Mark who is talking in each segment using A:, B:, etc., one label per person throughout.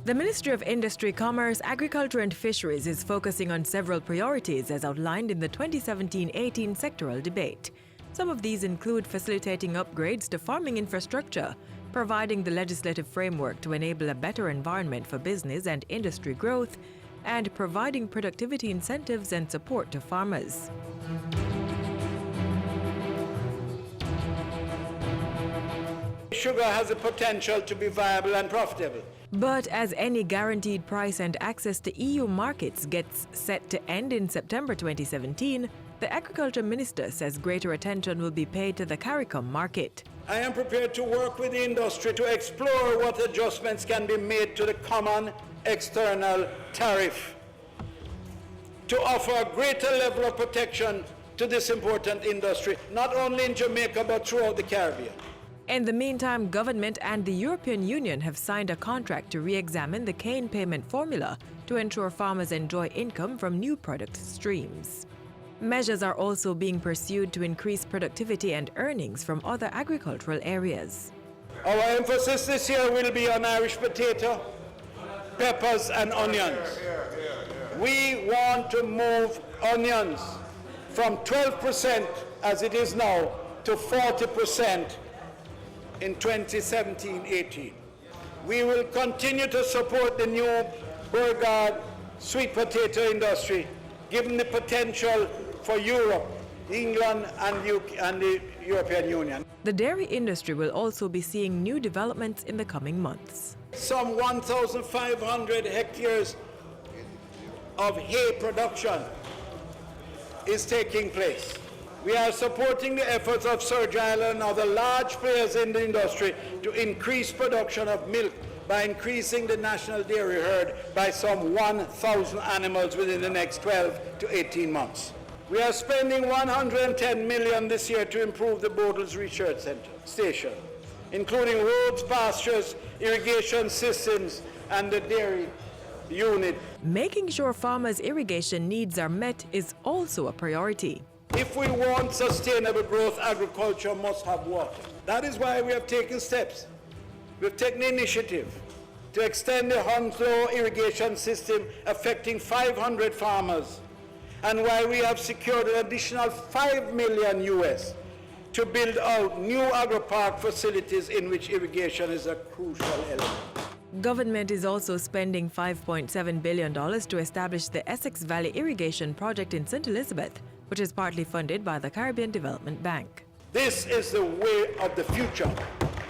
A: The Ministry of Industry, Commerce, Agriculture and Fisheries is focusing on several priorities as outlined in the 2017-18 sectoral debate. Some of these include facilitating upgrades to farming infrastructure, providing the legislative framework to enable a better environment for business and industry growth, and providing productivity incentives and support to farmers.
B: Sugar has the potential to be viable and profitable.
A: But as any guaranteed price and access to EU markets gets set to end in September 2017, the Agriculture Minister says greater attention will be paid to the CARICOM market.
B: I am prepared to work with the industry to explore what adjustments can be made to the common external tariff to offer a greater level of protection to this important industry, not only in Jamaica but throughout the Caribbean.
A: In the meantime, government and the European Union have signed a contract to re-examine the cane payment formula to ensure farmers enjoy income from new product streams. Measures are also being pursued to increase productivity and earnings from other agricultural areas.
B: Our emphasis this year will be on Irish potato, peppers and onions. We want to move onions from 12% as it is now to 40% in 2017-18. We will continue to support the new Burgard sweet potato industry, given the potential for Europe, England and the European Union.
A: The dairy industry will also be seeing new developments in the coming months.
B: Some 1,500 hectares of hay production is taking place. We are supporting the efforts of Sergile and other large players in the industry to increase production of milk by increasing the national dairy herd by some 1,000 animals within the next 12 to 18 months. We are spending 110 million this year to improve the Bodles Research Station, including roads, pastures, irrigation systems, and the dairy unit.
A: Making sure farmers' irrigation needs are met is also a priority.
B: If we want sustainable growth, agriculture must have water. That is why we have taken steps. We've taken the initiative to extend the Hounslow irrigation system affecting 500 farmers, and why we have secured an additional $5 million US to build out new agri-park facilities in which irrigation is a crucial element.
A: Government is also spending $5.7 billion to establish the Essex Valley Irrigation Project in St. Elizabeth, which is partly funded by the Caribbean Development Bank.
B: This is the way of the future.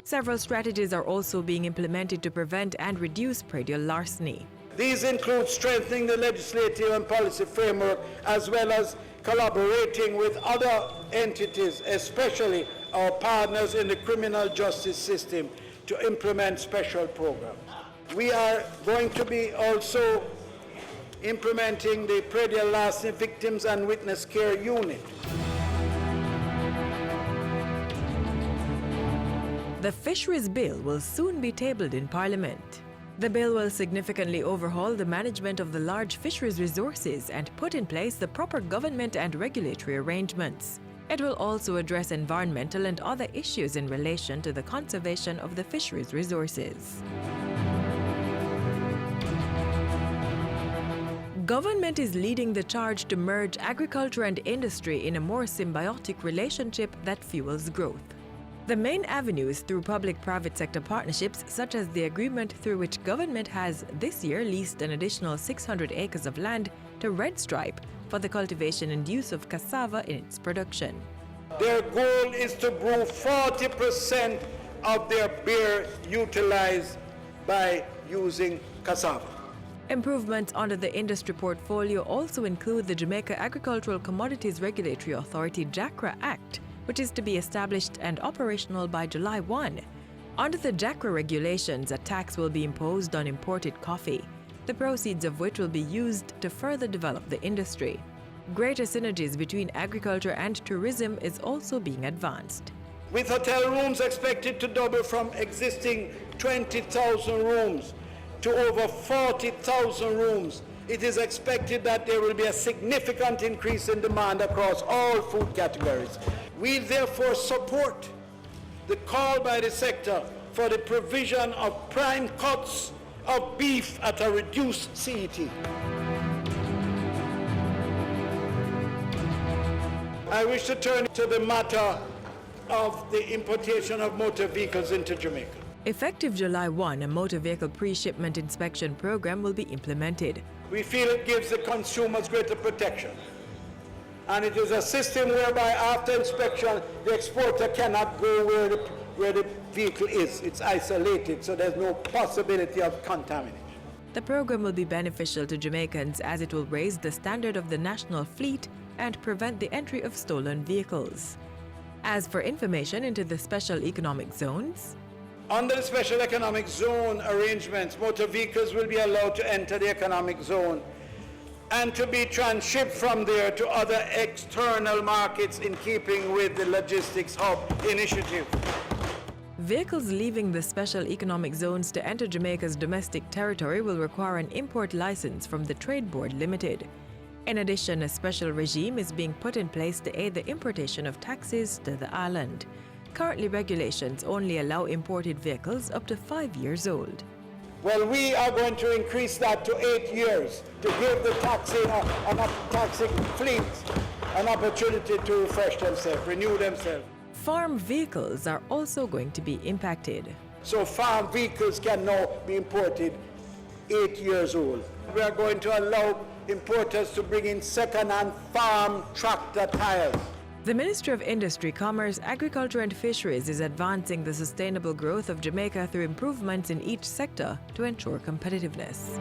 A: Several strategies are also being implemented to prevent and reduce predial larceny.
B: These include strengthening the legislative and policy framework, as well as collaborating with other entities, especially our partners in the criminal justice system, to implement special programs. We are going to be also implementing the predial larceny victims and witness care unit.
A: The Fisheries Bill will soon be tabled in Parliament. The bill will significantly overhaul the management of the large fisheries resources and put in place the proper government and regulatory arrangements. It will also address environmental and other issues in relation to the conservation of the fisheries resources. Government is leading the charge to merge agriculture and industry in a more symbiotic relationship that fuels growth. The main avenue is through public-private sector partnerships, such as the agreement through which government has this year leased an additional 600 acres of land to Red Stripe for the cultivation and use of cassava in its production.
B: Their goal is to brew 40% of their beer utilized by using cassava.
A: Improvements under the industry portfolio also include the Jamaica Agricultural Commodities Regulatory Authority JACRA Act, which is to be established and operational by July 1. Under the JACRA regulations, a tax will be imposed on imported coffee, the proceeds of which will be used to further develop the industry. Greater synergies between agriculture and tourism is also being advanced.
B: With hotel rooms expected to double from existing 20,000 rooms to over 40,000 rooms, it is expected that there will be a significant increase in demand across all food categories. We therefore support the call by the sector for the provision of prime cuts of beef at a reduced CET. I wish to turn to the matter of the importation of motor vehicles into Jamaica.
A: Effective July 1, a motor vehicle pre-shipment inspection program will be implemented.
B: We feel it gives the consumers greater protection. And it is a system whereby after inspection, the exporter cannot go where the vehicle is. It's isolated, so there's no possibility of contamination.
A: The program will be beneficial to Jamaicans as it will raise the standard of the national fleet and prevent the entry of stolen vehicles. As for information into the special economic zones,
B: under the special economic zone arrangements, motor vehicles will be allowed to enter the economic zone and to be transshipped from there to other external markets in keeping with the Logistics Hub initiative.
A: vehicles leaving the special economic zones to enter Jamaica's domestic territory will require an import license from the Trade Board Limited. In addition, a special regime is being put in place to aid the importation of taxis to the island. Currently, regulations only allow imported vehicles up to 5 years old.
B: Well, we are going to increase that to 8 years to give the taxi fleets an opportunity to refresh themselves, renew themselves.
A: Farm vehicles are also going to be impacted.
B: So farm vehicles can now be imported 8 years old. We are going to allow importers to bring in second-hand farm tractor tires.
A: The Ministry of Industry, Commerce, Agriculture and Fisheries is advancing the sustainable growth of Jamaica through improvements in each sector to ensure competitiveness.